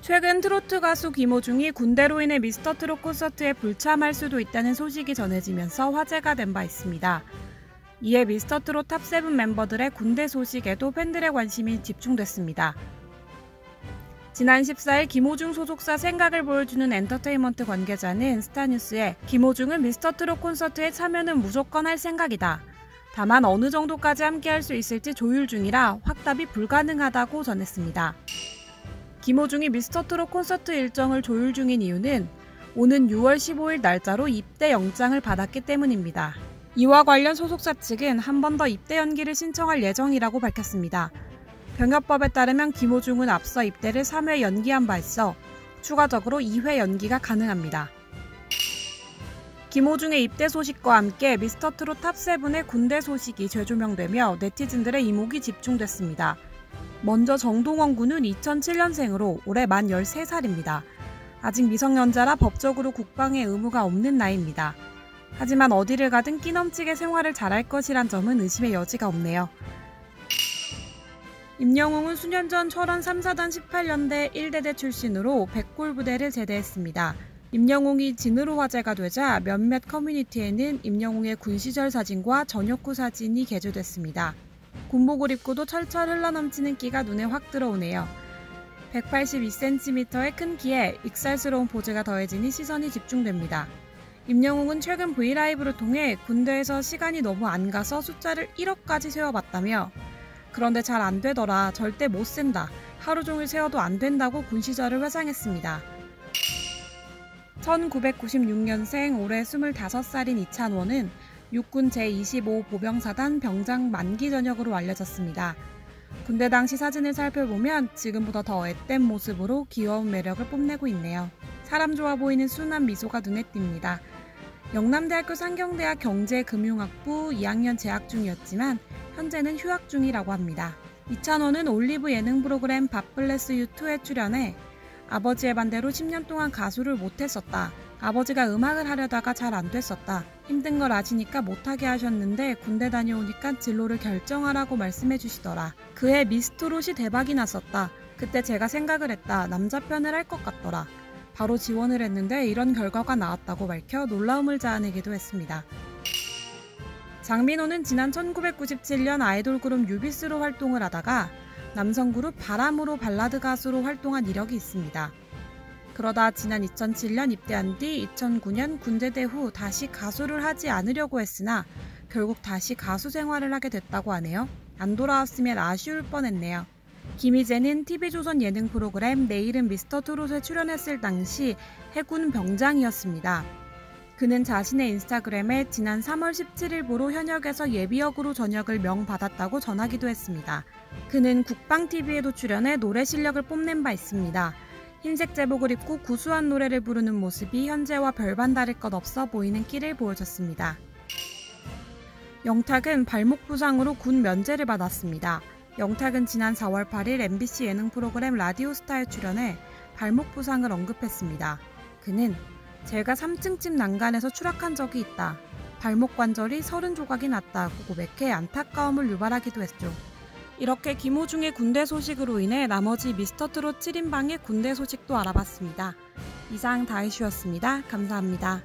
최근 트로트 가수 김호중이 군대로 인해 미스터트롯 콘서트에 불참할 수도 있다는 소식이 전해지면서 화제가 된 바 있습니다. 이에 미스터트롯 탑7 멤버들의 군대 소식에도 팬들의 관심이 집중됐습니다. 지난 14일 김호중 소속사 생각을 보여주는 엔터테인먼트 관계자는 스타뉴스에 김호중은 미스터트롯 콘서트에 참여는 무조건 할 생각이다. 다만 어느 정도까지 함께할 수 있을지 조율 중이라 확답이 불가능하다고 전했습니다. 김호중이 미스터트롯 콘서트 일정을 조율 중인 이유는 오는 6월 15일 날짜로 입대 영장을 받았기 때문입니다. 이와 관련 소속사 측은 한 번 더 입대 연기를 신청할 예정이라고 밝혔습니다. 병역법에 따르면 김호중은 앞서 입대를 3회 연기한 바 있어 추가적으로 2회 연기가 가능합니다. 김호중의 입대 소식과 함께 미스터트롯 탑7의 군대 소식이 재조명되며 네티즌들의 이목이 집중됐습니다. 먼저 정동원 군은 2007년생으로 올해 만 13살입니다. 아직 미성년자라 법적으로 국방의 의무가 없는 나이입니다. 하지만 어디를 가든 끼넘치게 생활을 잘할 것이란 점은 의심의 여지가 없네요. 임영웅은 수년 전 철원 3사단 18년대 1대대 출신으로 백골 부대를 제대했습니다. 임영웅이 진으로 화제가 되자 몇몇 커뮤니티에는 임영웅의 군 시절 사진과 전역 후 사진이 게재됐습니다. 군복을 입고도 철철 흘러넘치는 끼가 눈에 확 들어오네요. 182cm의 큰 키에 익살스러운 포즈가 더해지니 시선이 집중됩니다. 임영웅은 최근 브이라이브를 통해 군대에서 시간이 너무 안 가서 숫자를 1억까지 세워봤다며 그런데 잘 안 되더라, 절대 못 센다, 하루 종일 세워도 안 된다고 군 시절을 회상했습니다. 1996년생 올해 25살인 이찬원은 육군 제25 보병사단 병장 만기 전역으로 알려졌습니다. 군대 당시 사진을 살펴보면 지금보다 더 앳된 모습으로 귀여운 매력을 뽐내고 있네요. 사람 좋아 보이는 순한 미소가 눈에 띕니다. 영남대학교 상경대학 경제금융학부 2학년 재학 중이었지만 현재는 휴학 중이라고 합니다. 이찬원은 올리브 예능 프로그램 밥블레스 유2에 출연해 아버지의 반대로 10년 동안 가수를 못했었다. 아버지가 음악을 하려다가 잘 안 됐었다. 힘든 걸 아시니까 못하게 하셨는데 군대 다녀오니까 진로를 결정하라고 말씀해 주시더라. 그해 미스트롯이 대박이 났었다. 그때 제가 생각을 했다. 남자 편을 할 것 같더라. 바로 지원을 했는데 이런 결과가 나왔다고 밝혀 놀라움을 자아내기도 했습니다. 장민호는 지난 1997년 아이돌 그룹 뉴비스로 활동을 하다가 남성 그룹 바람으로 발라드 가수로 활동한 이력이 있습니다. 그러다 지난 2007년 입대한 뒤 2009년 군제대 후 다시 가수를 하지 않으려고 했으나 결국 다시 가수 생활을 하게 됐다고 하네요. 안 돌아왔으면 아쉬울 뻔했네요. 김희재는 TV조선 예능 프로그램 내일은 미스터트롯에 출연했을 당시 해군 병장이었습니다. 그는 자신의 인스타그램에 지난 3월 17일부로 현역에서 예비역으로 전역을 명받았다고 전하기도 했습니다. 그는 국방TV에도 출연해 노래 실력을 뽐낸 바 있습니다. 흰색 제복을 입고 구수한 노래를 부르는 모습이 현재와 별반 다를 것 없어 보이는 끼를 보여줬습니다. 영탁은 발목 부상으로 군 면제를 받았습니다. 영탁은 지난 4월 8일 MBC 예능 프로그램 라디오스타에 출연해 발목 부상을 언급했습니다. 그는 제가 3층 집 난간에서 추락한 적이 있다. 발목 관절이 30조각이 났다고 고백해 안타까움을 유발하기도 했죠. 이렇게 김호중의 군대 소식으로 인해 나머지 미스터트롯 7인방의 군대 소식도 알아봤습니다. 이상 다이슈였습니다. 감사합니다.